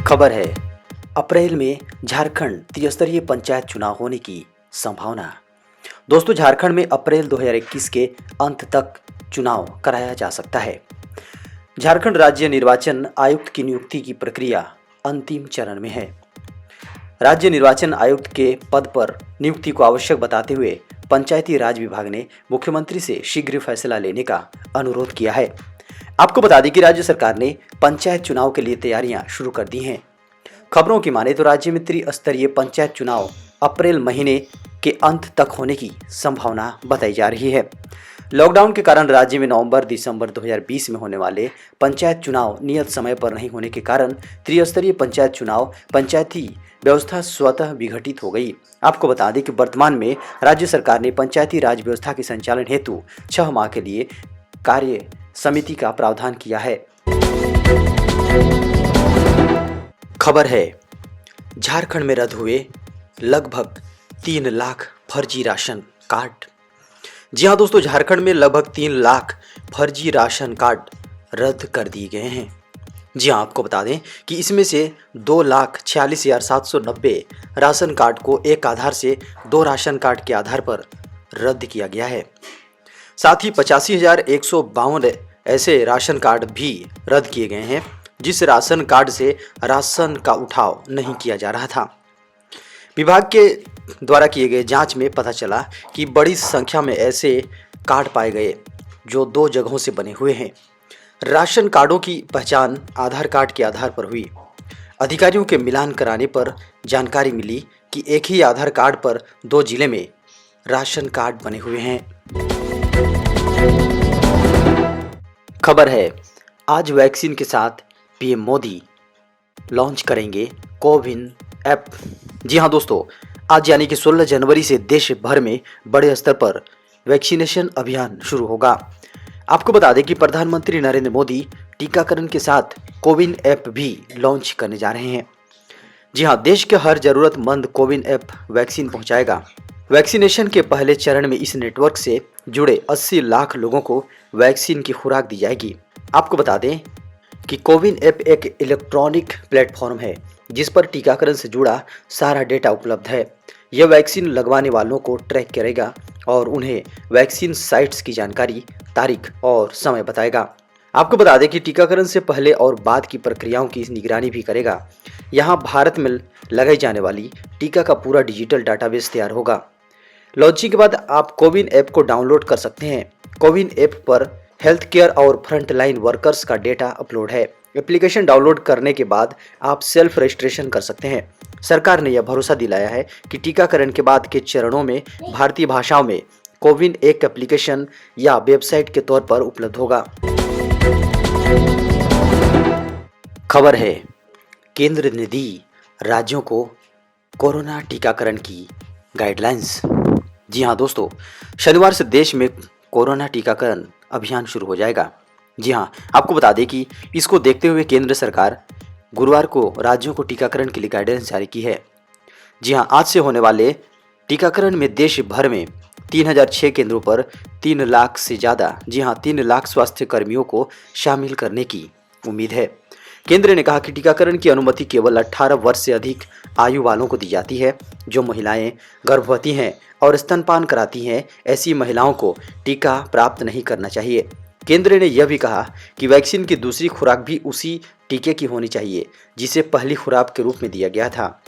खबर है, अप्रैल में झारखंड त्रिस्तरीय पंचायत चुनाव होने की संभावना। दोस्तों, झारखंड में अप्रैल 2021 के अंत तक चुनाव कराया जा सकता है। झारखंड राज्य निर्वाचन आयुक्त की नियुक्ति की प्रक्रिया अंतिम चरण में है। राज्य निर्वाचन आयुक्त के पद पर नियुक्ति को आवश्यक बताते हुए पंचायती राज विभाग ने मुख्यमंत्री से शीघ्र फैसला लेने का अनुरोध किया है। आपको बता दें कि राज्य सरकार ने पंचायत चुनाव के लिए तैयारियां शुरू कर दी हैं। खबरों की माने तो राज्य में त्रिस्तरीय पंचायत चुनाव अप्रैल महीने के अंत तक होने की संभावना बताई जा रही है। लॉकडाउन के कारण राज्य में नवंबर-दिसंबर 2020 में होने वाले पंचायत चुनाव नियत समय पर नहीं होने के कारण त्रिस्तरीय पंचायत चुनाव पंचायती व्यवस्था स्वतः विघटित हो गई। आपको बता दें कि वर्तमान में राज्य सरकार ने पंचायती राज व्यवस्था के संचालन हेतु 6 माह के लिए कार्य समिति का प्रावधान किया है। खबर है, झारखंड में रद्द हुए लगभग 3 लाख फर्जी राशन कार्ड। जी हां दोस्तों, झारखंड में लगभग 3 लाख फर्जी राशन कार्ड रद्द कर दिए गए हैं। जी हां, आपको बता दें कि इसमें से 2,46,790 राशन कार्ड को एक आधार से 2 राशन कार्ड के आधार पर रद्द किया गया है। साथ ही 85,152 ऐसे राशन कार्ड भी रद्द किए गए हैं जिस राशन कार्ड से राशन का उठाव नहीं किया जा रहा था। विभाग के द्वारा किए गए जांच में पता चला कि बड़ी संख्या में ऐसे कार्ड पाए गए जो 2 जगहों से बने हुए हैं। राशन कार्डों की पहचान आधार कार्ड के आधार पर हुई। अधिकारियों के मिलान कराने पर जानकारी मिली कि एक ही आधार कार्ड पर 2 जिले में राशन कार्ड बने हुए हैं। खबर है, आज वैक्सीन के साथ पीएम मोदी लॉन्च करेंगे कोविन ऐप। जी हां दोस्तों, आज यानी कि 16 जनवरी से देश भर में बड़े स्तर पर वैक्सीनेशन अभियान शुरू होगा। आपको बता दें कि प्रधानमंत्री नरेंद्र मोदी टीकाकरण के साथ कोविन ऐप भी लॉन्च करने जा रहे हैं। जी हां, देश के हर जरूरतमंद कोविन ऐप वैक्सीन पहुंचाएगा। वैक्सीनेशन के पहले चरण में इस नेटवर्क से जुड़े 80 लाख लोगों को वैक्सीन की खुराक दी जाएगी। आपको बता दें कि कोविन ऐप एक इलेक्ट्रॉनिक प्लेटफॉर्म है जिस पर टीकाकरण से जुड़ा सारा डेटा उपलब्ध है। यह वैक्सीन लगवाने वालों को ट्रैक करेगा और उन्हें वैक्सीन साइट्स की जानकारी, तारीख और समय बताएगा। आपको बता दें कि टीकाकरण से पहले और बाद की प्रक्रियाओं की निगरानी भी करेगा। यहाँ भारत में लगाई जाने वाली टीका का पूरा डिजिटल डाटाबेस तैयार होगा। लॉन्चिंग के बाद आप कोविन ऐप को डाउनलोड कर सकते हैं। कोविन ऐप पर हेल्थ केयर और फ्रंटलाइन वर्कर्स का डेटा अपलोड है। एप्लीकेशन डाउनलोड करने के बाद आप सेल्फ रजिस्ट्रेशन कर सकते हैं। सरकार ने यह भरोसा दिलाया है कि टीकाकरण के बाद के चरणों में भारतीय भाषाओं में कोविन एक एप्लीकेशन या वेबसाइट के तौर पर उपलब्ध होगा। खबर है, केंद्र ने दी राज्यों को कोरोना टीकाकरण की गाइडलाइंस। जी हां दोस्तों, शनिवार से देश में कोरोना टीकाकरण अभियान शुरू हो जाएगा। जी हां, आपको बता दें कि इसको देखते हुए केंद्र सरकार गुरुवार को राज्यों को टीकाकरण के लिए गाइडेंस जारी की है। जी हां, आज से होने वाले टीकाकरण में देश भर में 3006 केंद्रों पर 3 लाख से ज़्यादा 3 लाख स्वास्थ्य कर्मियों को शामिल करने की उम्मीद है। केंद्र ने कहा कि टीकाकरण की अनुमति केवल 18 वर्ष से अधिक आयु वालों को दी जाती है। जो महिलाएं गर्भवती हैं और स्तनपान कराती हैं, ऐसी महिलाओं को टीका प्राप्त नहीं करना चाहिए। केंद्र ने यह भी कहा कि वैक्सीन की दूसरी खुराक भी उसी टीके की होनी चाहिए जिसे पहली खुराक के रूप में दिया गया था।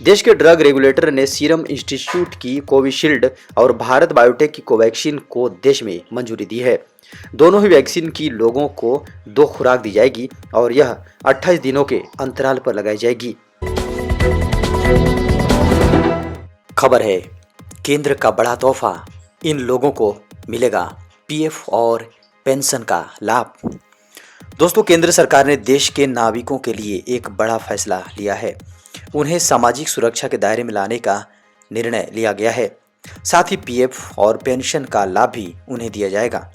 देश के ड्रग रेगुलेटर ने सीरम इंस्टीट्यूट की कोविशील्ड और भारत बायोटेक की कोवैक्सीन को देश में मंजूरी दी है। दोनों ही वैक्सीन की लोगों को 2 खुराक दी जाएगी और यह 28 दिनों के अंतराल पर लगाई जाएगी। खबर है, केंद्र का बड़ा तोहफा, इन लोगों को मिलेगा पीएफ और पेंशन का लाभ। दोस्तों, केंद्र सरकार ने देश के नागरिकों के लिए एक बड़ा फैसला लिया है। उन्हें सामाजिक सुरक्षा के दायरे में लाने का निर्णय लिया गया है। साथ ही पीएफ और पेंशन का लाभ भी उन्हें दिया जाएगा।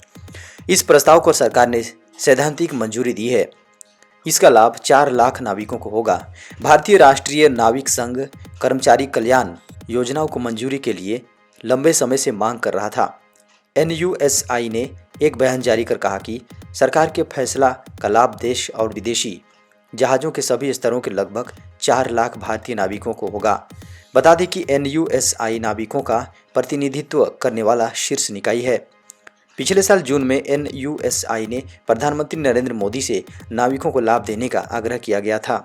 इस प्रस्ताव को सरकार ने सैद्धांतिक मंजूरी दी है। इसका लाभ 4 लाख नाविकों को होगा। भारतीय राष्ट्रीय नाविक संघ कर्मचारी कल्याण योजनाओं को मंजूरी के लिए लंबे समय से मांग कर रहा था। एनयूएसआई ने एक बयान जारी कर कहा कि सरकार के फैसला का लाभ देश और विदेशी जहाज़ों के सभी स्तरों के लगभग 4 लाख भारतीय नाविकों को होगा। बता दें कि NUSI नाविकों का प्रतिनिधित्व करने वाला शीर्ष निकाय है। पिछले साल जून में NUSI ने प्रधानमंत्री नरेंद्र मोदी से नाविकों को लाभ देने का आग्रह किया गया था।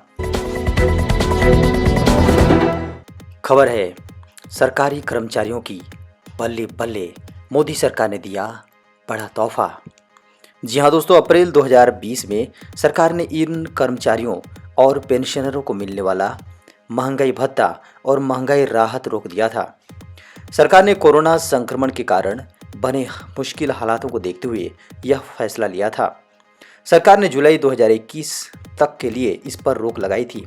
खबर है सरकारी कर्मचारियों की बल्ले बल्ले, मोदी सरकार ने दिया बड़ा तोहफा। जी हाँ दोस्तों, अप्रैल 2020 में सरकार ने इन कर्मचारियों और पेंशनरों को मिलने वाला महंगाई भत्ता और महंगाई राहत रोक दिया था। सरकार ने कोरोना संक्रमण के कारण बने मुश्किल हालातों को देखते हुए यह फैसला लिया था। सरकार ने जुलाई 2021 तक के लिए इस पर रोक लगाई थी।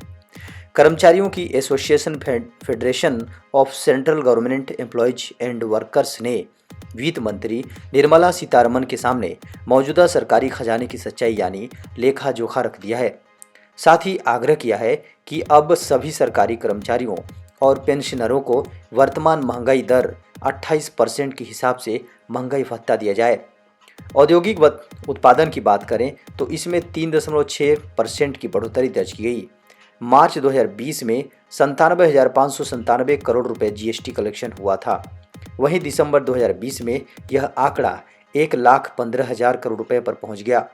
कर्मचारियों की association federation of central government employees and workers ने वित्त मंत्री निर्मला सीतारमण के सामने मौजूदा सरकारी खजाने की सच्चाई यानी लेखा जोखा रख दिया है। साथ ही आग्रह किया है कि अब सभी सरकारी कर्मचारियों और पेंशनरों को वर्तमान महंगाई दर 28% के हिसाब से महंगाई भत्ता दिया जाए। औद्योगिक उत्पादन की बात करें तो इसमें 3.6% की बढ़ोतरी दर्ज की गई। मार्च 2020 में 97,597 करोड़ रुपए GST कलेक्शन हुआ था। वहीं दिसंबर 2020 में यह आंकड़ा 1,15,000 करोड़ रुपए पर पहुंच गया।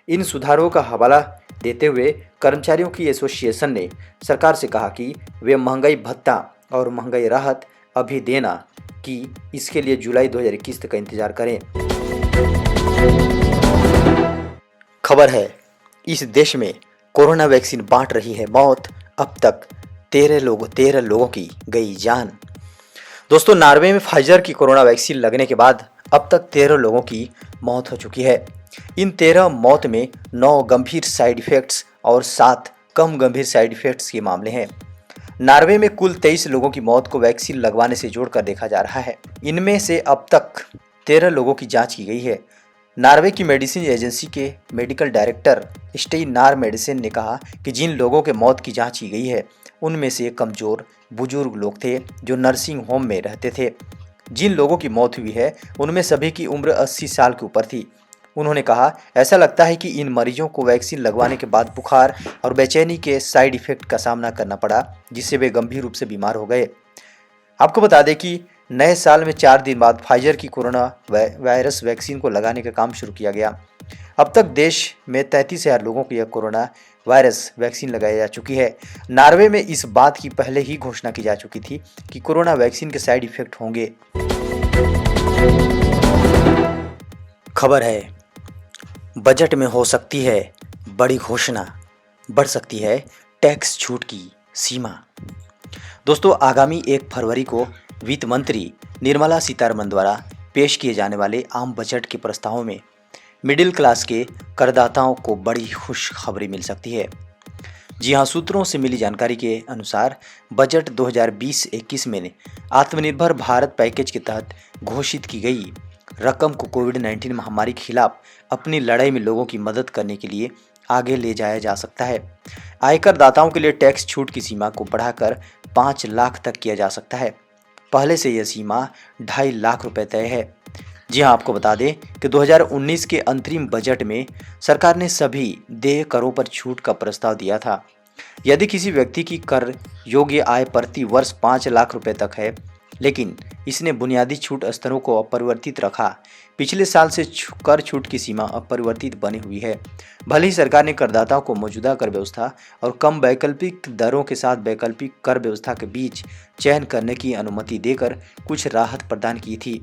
इन सुधारों का हवाला देते हुए कर्मचारियों की एसोसिएशन ने सरकार से कहा कि वे महंगाई भत्ता और महंगाई राहत अभी देना कि इसके लिए जुलाई 2021 तक का इंतजार करें। खबर है इस देश में कोरोना वैक्सीन बांट रही है मौत, अब तक 13 लोगों की गई जान। दोस्तों, नॉर्वे में फाइजर की कोरोना वैक्सीन लगने के बाद अब तक 13 लोगों की मौत हो चुकी है। इन 13 मौत में 9 गंभीर साइड इफेक्ट्स और 7 कम गंभीर साइड इफेक्ट्स के मामले हैं। नॉर्वे में कुल 23 लोगों की मौत को वैक्सीन लगवाने से जोड़कर देखा जा रहा है। इनमें से अब तक 13 लोगों की जांच की गई है। नॉर्वे की मेडिसिन एजेंसी के मेडिकल डायरेक्टर स्टेइन नार मेडिसिन ने कहा कि जिन लोगों के मौत की जांच की गई है उनमें से कमजोर बुजुर्ग लोग थे जो नर्सिंग होम में रहते थे। जिन लोगों की मौत हुई है उनमें सभी की उम्र 80 साल के ऊपर थी। उन्होंने कहा, ऐसा लगता है कि इन मरीजों को वैक्सीन लगवाने के बाद बुखार और बेचैनी के साइड इफेक्ट का सामना करना पड़ा, जिससे वे गंभीर रूप से बीमार हो गए। आपको बता दें कि नए साल में 4 दिन बाद फाइजर की कोरोना वायरस वैक्सीन को लगाने का काम शुरू किया गया। अब तक देश में 33,000 लोगों को यह कोरोना वायरस वैक्सीन लगाई जा चुकी है। नॉर्वे में इस बात की पहले ही घोषणा की जा चुकी थी कि कोरोना वैक्सीन के साइड इफेक्ट होंगे। खबर है बजट में हो सकती है बड़ी घोषणा, बढ़ सकती है टैक्स छूट की सीमा। दोस्तों, आगामी 1 फरवरी को वित्त मंत्री निर्मला सीतारमण द्वारा पेश किए जाने वाले आम बजट के प्रस्तावों में मिडिल क्लास के करदाताओं को बड़ी खुशखबरी मिल सकती है। जी हाँ, सूत्रों से मिली जानकारी के अनुसार बजट 2020-21 में आत्मनिर्भर भारत पैकेज के तहत घोषित की गई रकम को कोविड-19 महामारी के खिलाफ अपनी लड़ाई में लोगों की मदद करने के लिए आगे ले जाया जा सकता है। आयकर दाताओं के लिए टैक्स छूट की सीमा को बढ़ाकर 5 लाख तक किया जा सकता है। पहले से यह सीमा 2.5 लाख रुपए तय है। जी हाँ, आपको बता दें कि 2019 के अंतरिम बजट में सरकार ने सभी देय करों पर छूट का प्रस्ताव दिया था। यदि किसी व्यक्ति की कर योग्य आय प्रति वर्ष 5 लाख रुपए तक है, लेकिन इसने बुनियादी छूट स्तरों को अपरिवर्तित रखा। पिछले साल से कर छूट की सीमा अपरिवर्तित बनी हुई है। भले ही सरकार ने करदाताओं को मौजूदा कर व्यवस्था और कम वैकल्पिक दरों के साथ वैकल्पिक कर व्यवस्था के बीच चयन करने की अनुमति देकर कुछ राहत प्रदान की थी।